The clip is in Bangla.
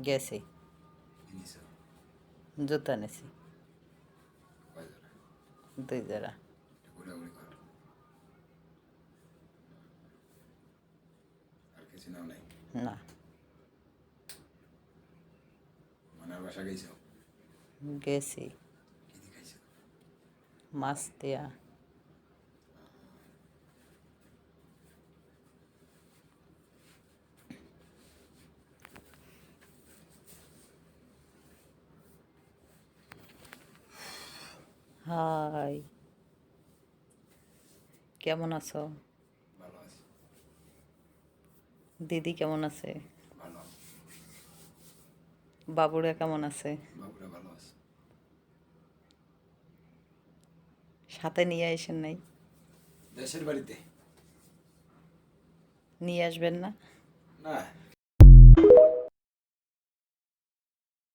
গেছি, কি নিছো? জুতা নিছি কয় জোড়া? 2 জোড়া। একটু ঘোরাঘুরি কর। আর কিছু নাও নাই? না, মানার বাসা গেছো? গেছি কি দিয়ে খাইছো? মাছ দিয়া। হাই, কেমন আছো? ভালো আছি। দিদি কেমন আছে? ভালো। বাবুরা কেমন আছে? বাবুরা ভালো আছে। সাথে নিয়ে আসেন নাই? দেশের বাড়িতে? নিয়ে আসবেন না? না।